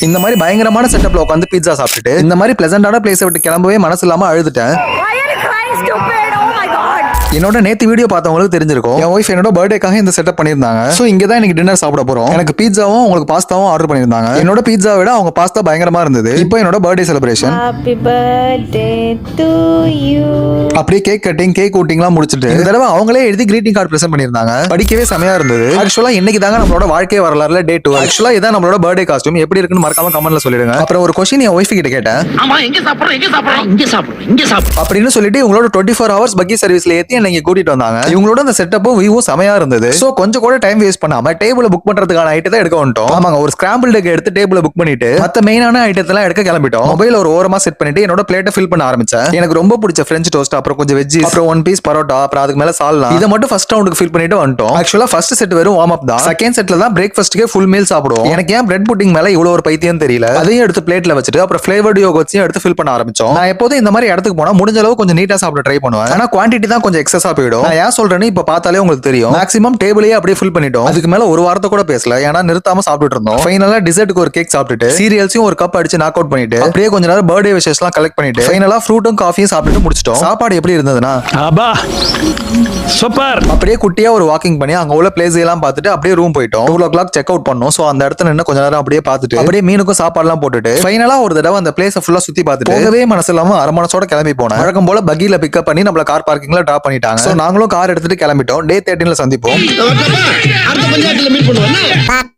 இந்த மாதிரி பயங்கரமான செட்டப்ல உட்காந்து பீட்சா சாப்பிட்டுட்டு இந்த மாதிரி பிளசண்டான பிளேஸை விட்டு கிளம்பவே மனசு இல்லாம அழுதுட்டேன். என்னோட நேத்து வீடியோ பார்த்தவங்களுக்கு தெரிஞ்சிருக்கும். என் ஒய்ஃப் என்னோட பர்த்டேக்காக இந்த செட்டப் பண்ணிருந்தாங்க. சோ இங்க தான் எனக்கு டின்னர் சாப்பிட போறோம். எனக்கு பீட்சாவும் உங்களுக்கு பாஸ்தாவும் ஆர்டர் பண்ணிருந்தாங்க. என்னோட பீட்சா விட அவங்க பாஸ்தா பயங்கரமா இருந்தது. இப்போ என்னோட birthday celebration. Happy birthday to you. அப்படியே கேக் கட்டிங் கேக் கூட்டிங்லாம் முடிச்சிட்டு இந்த தடவை அவங்களே எழுதி கிரீட்டிங் கார்டு பிரசன்ட் பண்ணிருந்தாங்க. படிக்கவே செமையா இருந்தது. ஆக்சுவலா இன்னைக்கு தாங்க நம்மளோட வாழ்க்கை வரலாறுல டே 2. ஆக்சுவலா இதான் நம்மளோட பர்த்டே காஸ்டியூம். எப்படி இருக்குன்னு மறக்காம கமெண்ட்ல சொல்லிடுங்க. அப்புறம் ஒரு क्वेश्चन என் ஒய்ஃப் கிட்ட கேட்டேன். ஆமா எங்க சாப்பிடுறோம் இங்க சாப்பிடுறோம் அப்படின்னு சொல்லிட்டு இவங்களோட 24 ஹவர்ஸ் பக்கி சர்வீஸ்ல ஏத்தி என்ன இங்க கூட்டிட்டு வந்தாங்க. இவங்களோட அந்த செட்டப்பும் வியூவும் செமையா இருந்தது. சோ கொஞ்சம் கூட டைம் வேஸ்ட் பண்ணாம டேபிள புக் பண்றதுக்கான ஐட்டத்தை எடுக்க வந்துட்டோம். ஆமாங்க, ஒரு ஸ்கிராம்பிள் எக் எடுத்து டேபிள புக் பண்ணிட்டு மத்த மெயினான ஐட்டத்தெல்லாம் எடுக்க கிளம்பிட்டோம். மொபைல் ஒரு ஓரமா செட் பண்ணிட்டு என்னோட பிளேட்டை ஃபில் பண்ண ஆரம்பிச்சேன். எனக்கு ரொம்ப பிடிச்ச பிரெஞ்ச் டோஸ்ட், அப்புறம் கொஞ்சம் வெஜ்ஜீஸ், அப்புறம் 1 பீஸ் பரோட்டா, அப்புறம் அதுக்கு மேல சால்னா, இத மட்டும் ஃபர்ஸ்ட் ரவுண்டுக்கு ஃபில் பண்ணிட்டு வந்துட்டோம். ஆக்சுவலா ஃபர்ஸ்ட் செட் வெறும் வார்ம் அப் தான். செகண்ட் செட்ல தான் பிரேக்ஃபாஸ்ட்க்கே ஃபுல் மீல் சாப்பிடுவோம். எனக்கு ஏன் பிரெட் புட்டிங் மேல இவ்வளவு ஒரு பைத்தியம் தெரியல. அதையும் எடுத்து பிளேட்ல வச்சுட்டு அப்புறம் ஃபிளேவர்ட் யோகர்ட்ஸையும் எடுத்து ஃபில் பண்ண ஆரம்பிச்சோம். நான் எப்போதும் இந்த மாதிரி இடத்துக்கு போனா முடிஞ்ச அளவு கொஞ்சம் நீட்டா சாப்பிட ட்ரை பண்ணுவேன். ஆனா குவான்டிட்டி தான் கொஞ்சம் எக்ஸஸா போயிடும். நான் ஏன் சொல்றேன்னு இப்ப பார்த்தாலே உங்களுக்கு தெரியும். மேக்ஸிமம் டேபிளையே அப்படியே ஃபில் பண்ணிட்டோம். அதுக்கு மேல ஒரு வாரத்தை கூட பேசல, ஏன்னா நிறுத்தாம சாப்பிட்டு இருந்தோம். ஃபைனலா டிசர்ட்டுக்கு ஒரு கேக் சாப்பிட்டுட்டு சீரியல்ஸையும் ஒரு கப் அடிச்சு நாக் அவுட் பண்ணிட்டு அப்படியே கொஞ்ச நேரம் பர்த்டே விஷஸ்லாம் கலெக்ட் பண்ணிட்டு ஃபைனலா ஃப்ரூட்டும் காஃபியும் சாப்பிட்டு முடிச்சிட்டோம். சாப்பாடு எப்படி இருந்ததுன்னா சூப்பர். அப்படியே குட்டியா ஒரு வாக்கிங் பண்ணி அங்க உள்ள பிளேஸ் எல்லாம் பார்த்துட்டு அப்படியே ரூம் போயிட்டோம். 2:00 செக் அவுட் பண்ணோம். சோ அந்த இடத்துல நின்று கொஞ்ச நேரம் அப்படியே பார்த்துட்டு அப்படியே மீனுக்கும் சாப்பாடுலாம் போட்டுட்டு ஃபைனலா ஒரு தடவை அந்த பிளேஸை ஃபுல்லா சுத்தி பார்த்துட்டு போகவே மனசு இல்லாம அரை மனசோட கிளம்பி போனேன். வழக்கம் போல பக்கில பிக்கப் பண்ணி நம்மள கார் பார்க்கிங்ல டிராப் பண்ணிட்டாங்க. சோ நாங்களும் கார் எடுத்துட்டு கிளம்பிட்டோம். டே 13ல சந்திப்போம். அடுத்த பஞ்சாயத்துல மீட் பண்ணுவோம்.